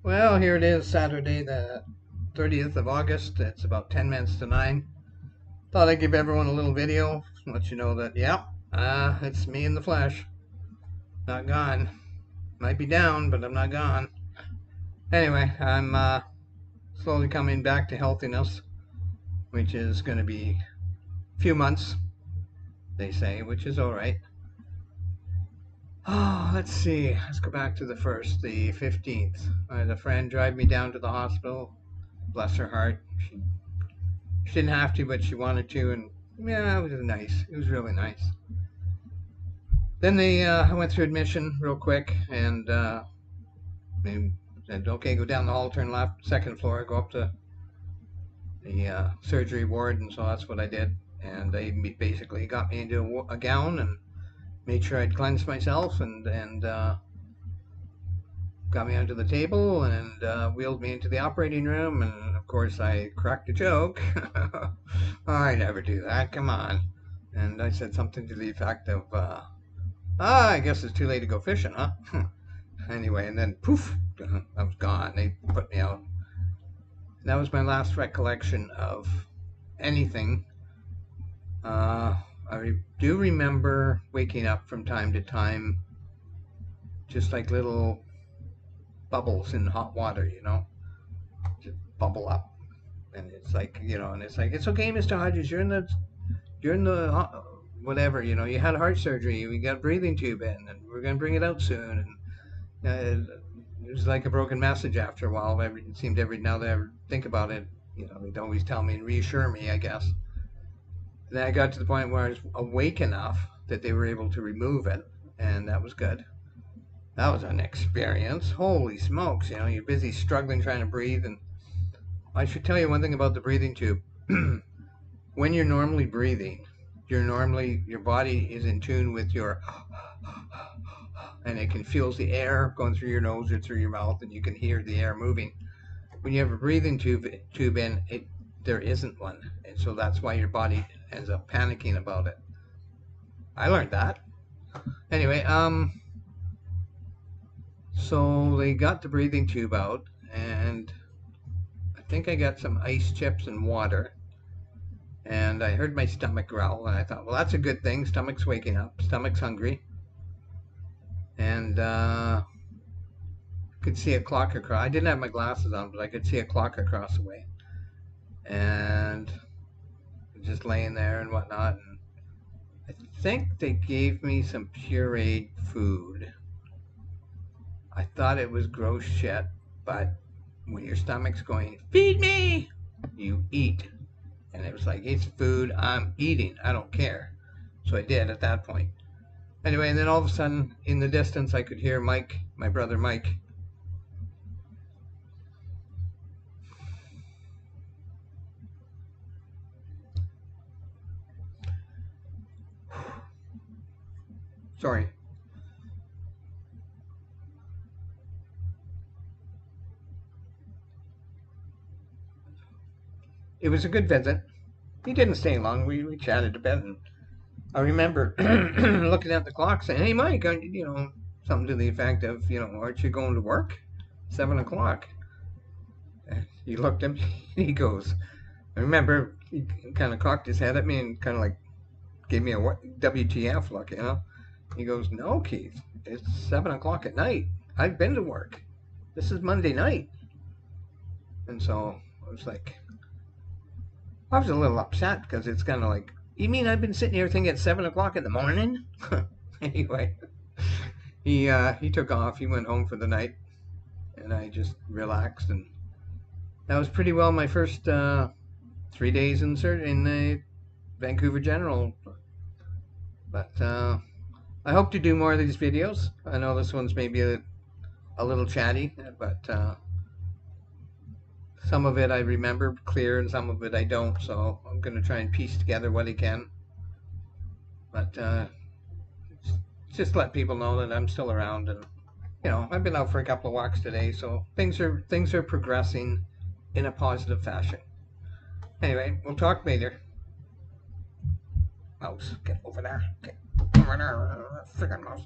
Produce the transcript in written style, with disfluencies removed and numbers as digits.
Well, here it is, Saturday, the 30th of August. It's about 10 minutes to 9. Thought I'd give everyone a little video, let you know that, it's me in the flesh. Not gone. Might be down, but I'm not gone. Anyway, I'm slowly coming back to healthiness, which is going to be a few months, they say, which is all right. Oh, let's see. Let's go back to the 15th. I had a friend drive me down to the hospital. Bless her heart. She didn't have to, but she wanted to, and yeah, it was nice. It was really nice. Then I went through admission real quick, and they said, "Okay, go down the hall, turn left, second floor, go up to the surgery ward," and so that's what I did. And they basically got me into a gown and made sure I'd cleansed myself, and got me onto the table and wheeled me into the operating room. And of course, I cracked a joke. I never do that. Come on. And I said something to the effect of, I guess it's too late to go fishing, huh? Anyway, and then poof, I was gone. They put me out. That was my last recollection of anything. I do remember waking up from time to time, just like little bubbles in hot water, just bubble up. And it's like, and it's like, "It's okay, Mr. Hodges, you're in the whatever, you had heart surgery, we got a breathing tube in, and we're going to bring it out soon." And it was like a broken message after a while. It seemed every now that I ever think about it, they'd always tell me and reassure me, I guess. Then I got to the point where I was awake enough that they were able to remove it, and that was good. That was an experience. Holy smokes, you're busy struggling trying to breathe. And I should tell you one thing about the breathing tube. When you're normally breathing, your body is in tune with your, and it can feel the air going through your nose or through your mouth, and you can hear the air moving. When you have a breathing tube in, there isn't one, and so that's why your body ends up panicking about it. I learned that. Anyway, so they got the breathing tube out, and I think I got some ice chips and water. And I heard my stomach growl, and I thought, well, that's a good thing. Stomach's waking up. Stomach's hungry. And could see a clock across. I didn't have my glasses on, but I could see a clock across the way. And just laying there and whatnot. And I think they gave me some pureed food. I thought it was gross shit, but when your stomach's going, "Feed me," you eat. And it was like, it's food, I'm eating, I don't care. So I did at that point. Anyway, and then all of a sudden, in the distance, I could hear Mike, my brother Mike. Sorry. It was a good visit. He didn't stay long. We chatted a bit, and I remember looking at the clock saying, "Hey, Mike, something to the effect of, aren't you going to work? 7 o'clock." And he looked at me, and he goes, I remember he kind of cocked his head at me and kind of like gave me a WTF look, He goes, "No, Keith, it's 7 o'clock at night. I've been to work. This is Monday night." And so I was like, I was a little upset because it's kind of like, you mean I've been sitting here thinking it's 7 o'clock in the morning? Anyway, he took off. He went home for the night, and I just relaxed, and that was pretty well my first 3 days in the Vancouver General. But I hope to do more of these videos. I know this one's maybe a little chatty, but some of it I remember clear and some of it I don't, so I'm going to try and piece together what I can. But just let people know that I'm still around, and I've been out for a couple of walks today, so things are progressing in a positive fashion. Anyway, we'll talk later. Mouse, get over there. Get over there, friggin' mouse.